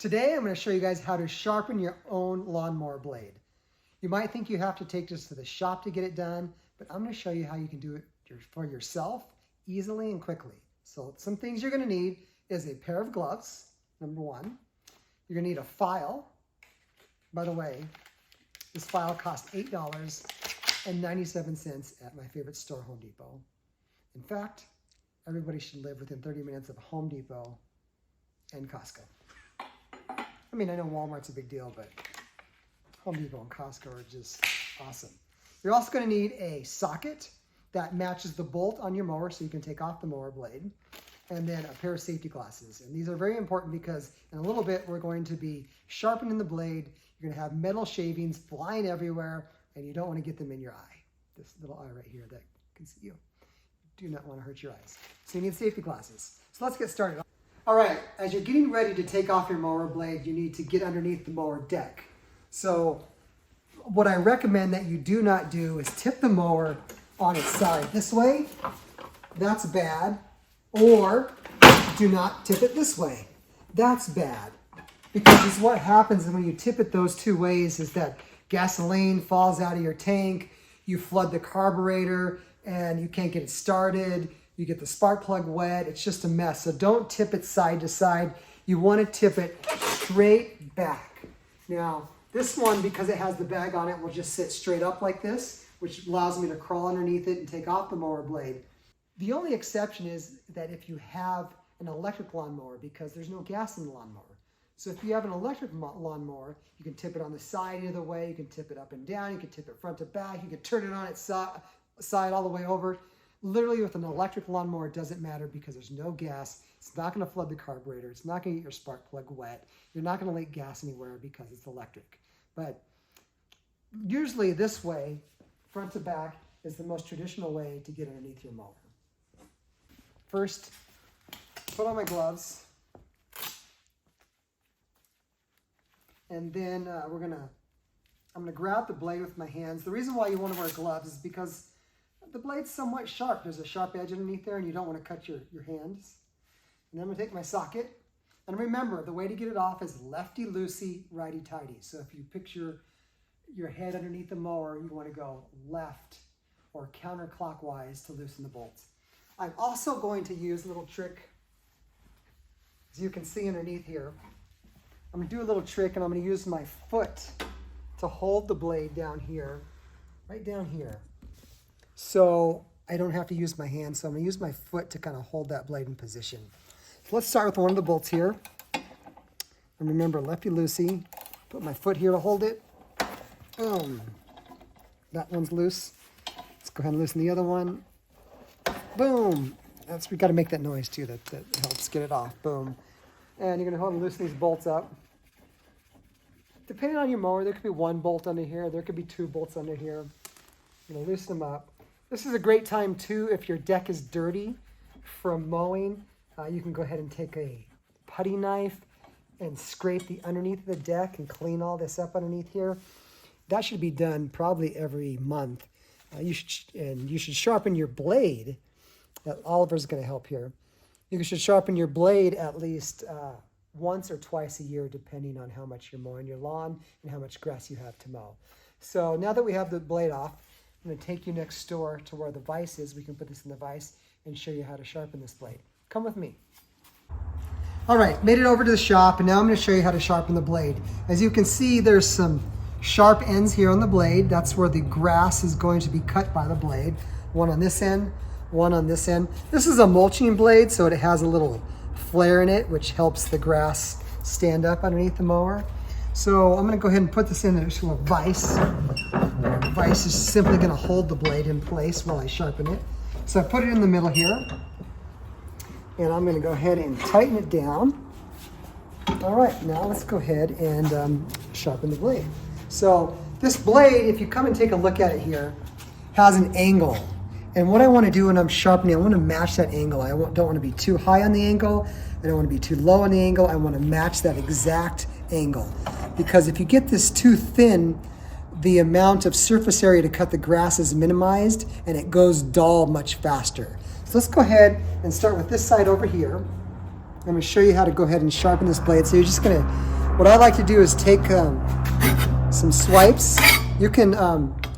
Today, I'm going to show you guys how to sharpen your own lawnmower blade. You might think you have to take this to the shop to get it done, but I'm going to show you how you can do it for yourself easily and quickly. So some things you're going to need is a pair of gloves, number one. You're going to need a file. By the way, this file cost $8.97 at my favorite store, Home Depot. In fact, everybody should live within 30 minutes of Home Depot and Costco. I mean, I know Walmart's a big deal, but Home Depot and Costco are just awesome. You're also going to need a socket that matches the bolt on your mower so you can take off the mower blade, and then a pair of safety glasses. And these are very important because in a little bit we're going to be sharpening the blade. You're going to have metal shavings flying everywhere, and you don't want to get them in your eye. This little eye right here that can see you. Do not want to hurt your eyes. So you need safety glasses. So let's get started. All right, as you're getting ready to take off your mower blade, you need to get underneath the mower deck. So what I recommend that you do not do is tip the mower on its side this way. That's bad. Or do not tip it this way. That's bad. Because what happens when you tip it those two ways is that gasoline falls out of your tank, you flood the carburetor, and you can't get it started. You get the spark plug wet. It's just a mess. So don't tip it side to side. You want to tip it straight back. Now, this one, because it has the bag on it, will just sit straight up like this, which allows me to crawl underneath it and take off the mower blade. The only exception is that if you have an electric lawnmower, because there's no gas in the lawnmower. So if you have an electric lawnmower, you can tip it on the side either way. You can tip it up and down. You can tip it front to back. You can turn it on its side all the way over. Literally with an electric lawnmower, it doesn't matter because there's no gas. It's not going to flood the carburetor. It's not going to get your spark plug wet. You're not going to leak gas anywhere because it's electric. But usually this way, front to back, is the most traditional way to get underneath your mower. First, put on my gloves. And then I'm gonna grab the blade with my hands. The reason why you want to wear gloves is because the blade's somewhat sharp. There's a sharp edge underneath there and you don't want to cut your hands. And then I'm gonna take my socket. And remember, the way to get it off is lefty-loosey, righty-tighty. So if you picture your head underneath the mower, you want to go left or counterclockwise to loosen the bolts. I'm also going to use a little trick, as you can see underneath here. I'm going to do a little trick and I'm going to use my foot to hold the blade down here, right down here. So I don't have to use my hand, so I'm going to use my foot to kind of hold that blade in position. So let's start with one of the bolts here. And remember, lefty-loosey. Put my foot here to hold it. Boom. That one's loose. Let's go ahead and loosen the other one. Boom. We got to make that noise too. That helps get it off. Boom. And you're going to hold and loosen these bolts up. Depending on your mower, there could be one bolt under here. There could be two bolts under here. You're going to loosen them up. This is a great time too if your deck is dirty from mowing. You can go ahead and take a putty knife and scrape the underneath of the deck and clean all this up underneath here. That should be done probably every month. You should sharpen your blade. Oliver's going to help here. You should sharpen your blade at least once or twice a year, depending on how much you're mowing your lawn and how much grass you have to mow. So now that we have the blade off, I'm going to take you next door to where the vise is. We can put this in the vise and show you how to sharpen this blade. Come with me. All right, made it over to the shop, and now I'm going to show you how to sharpen the blade. As you can see, there's some sharp ends here on the blade. That's where the grass is going to be cut by the blade. One on this end, one on this end. This is a mulching blade, so it has a little flare in it, which helps the grass stand up underneath the mower. So I'm going to go ahead and put this into a vise. The vise is simply going to hold the blade in place while I sharpen it. So I put it in the middle here, and I'm going to go ahead and tighten it down. All right, now let's go ahead and sharpen the blade. So this blade, if you come and take a look at it here, has an angle. And what I want to do when I'm sharpening, I want to match that angle. I don't want to be too high on the angle. I don't want to be too low on the angle. I want to match that exact angle. Because if you get this too thin, the amount of surface area to cut the grass is minimized and it goes dull much faster. So let's go ahead and start with this side over here. I'm going to show you how to go ahead and sharpen this blade. So you're just going to, what I like to do is take some swipes. You can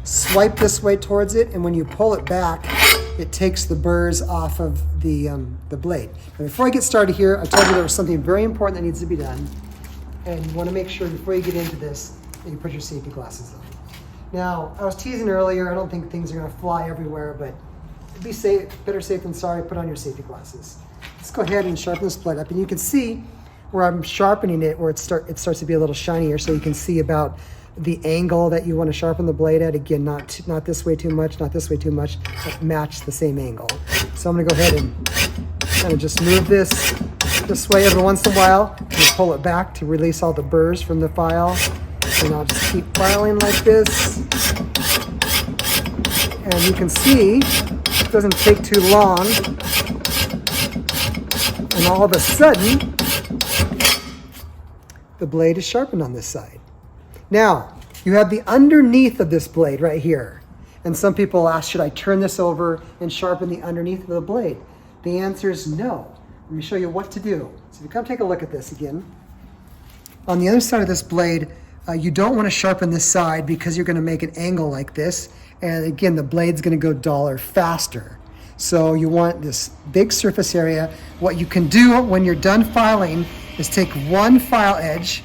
swipe this way towards it, and when you pull it back, it takes the burrs off of the blade. Now, before I get started here, I told you there was something very important that needs to be done. And you want to make sure before you get into this that you put your safety glasses on. Now, I was teasing earlier, I don't think things are going to fly everywhere, but be safe, better safe than sorry, put on your safety glasses. Let's go ahead and sharpen this blade up, and you can see where I'm sharpening it, where it starts to be a little shinier, so you can see about the angle that you want to sharpen the blade at. Again, not this way too much, not this way too much, but match the same angle. So I'm going to go ahead and kind of just move this way every once in a while, and pull it back to release all the burrs from the file. And I'll just keep filing like this. And you can see it doesn't take too long. And all of a sudden, the blade is sharpened on this side. Now, you have the underneath of this blade right here. And some people ask, should I turn this over and sharpen the underneath of the blade? The answer is no. Let me show you what to do. So if you come take a look at this again. On the other side of this blade, you don't want to sharpen this side because you're going to make an angle like this. And again, the blade's going to go duller faster. So you want this big surface area. What you can do when you're done filing is take one file edge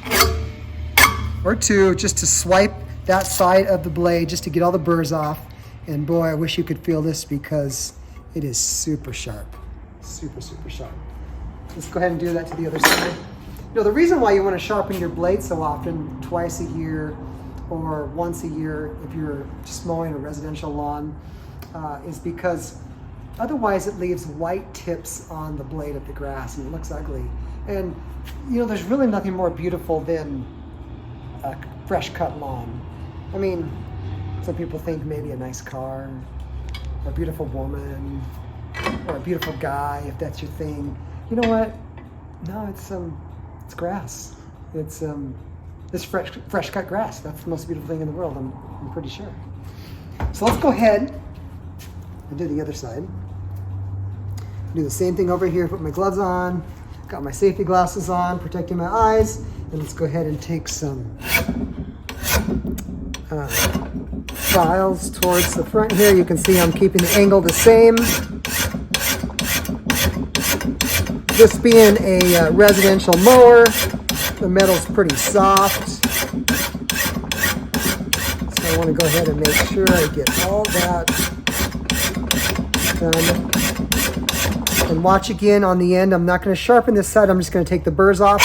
or two just to swipe that side of the blade just to get all the burrs off. And boy, I wish you could feel this because it is super sharp. Super, super sharp. Let's go ahead and do that to the other side. You know, the reason why you want to sharpen your blade so often, twice a year or once a year if you're just mowing a residential lawn, is because otherwise it leaves white tips on the blade of the grass and it looks ugly. And you know, there's really nothing more beautiful than a fresh cut lawn. I mean, some people think maybe a nice car, or a beautiful woman, or a beautiful guy, if that's your thing. You know what? No, it's grass. It's fresh cut grass. That's the most beautiful thing in the world, I'm pretty sure. So let's go ahead and do the other side. Do the same thing over here, put my gloves on, got my safety glasses on, protecting my eyes, and let's go ahead and take some files towards the front here. You can see I'm keeping the angle the same. This being a residential mower, the metal's pretty soft. So I want to go ahead and make sure I get all that done. And watch again on the end. I'm not going to sharpen this side. I'm just going to take the burrs off.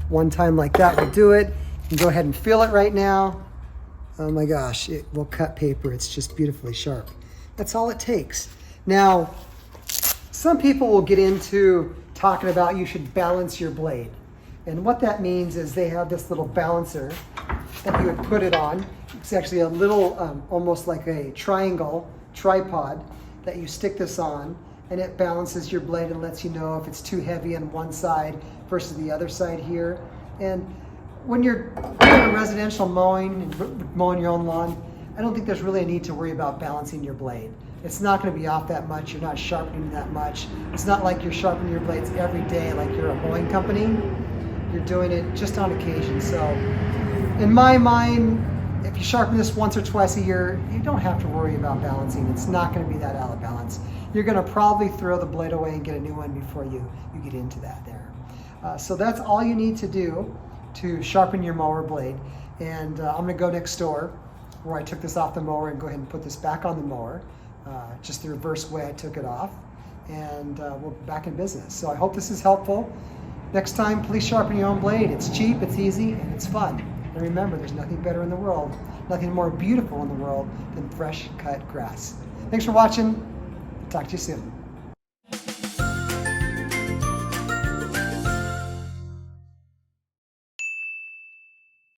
One time like that will do it. You can go ahead and feel it right now. Oh my gosh, it will cut paper. It's just beautifully sharp. That's all it takes. Now, some people will get into talking about you should balance your blade. And what that means is they have this little balancer that you would put it on. It's actually a little, almost like a triangle tripod that you stick this on, and it balances your blade and lets you know if it's too heavy on one side versus the other side here. And when you're doing a residential mowing and mowing your own lawn, I don't think there's really a need to worry about balancing your blade. It's not going to be off that much. You're not sharpening that much. It's not like you're sharpening your blades every day like you're a mowing company. You're doing it just on occasion. So in my mind, if you sharpen this once or twice a year, you don't have to worry about balancing. It's not going to be that out of balance. You're going to probably throw the blade away and get a new one before you get into that there. So that's all you need to do to sharpen your mower blade. And I'm going to go next door where I took this off the mower and go ahead and put this back on the mower. Just the reverse way I took it off. And we're back in business. So I hope this is helpful. Next time, please sharpen your own blade. It's cheap, it's easy, and it's fun. And remember, there's nothing better in the world, nothing more beautiful in the world than fresh cut grass. Thanks for watching. Talk to you soon.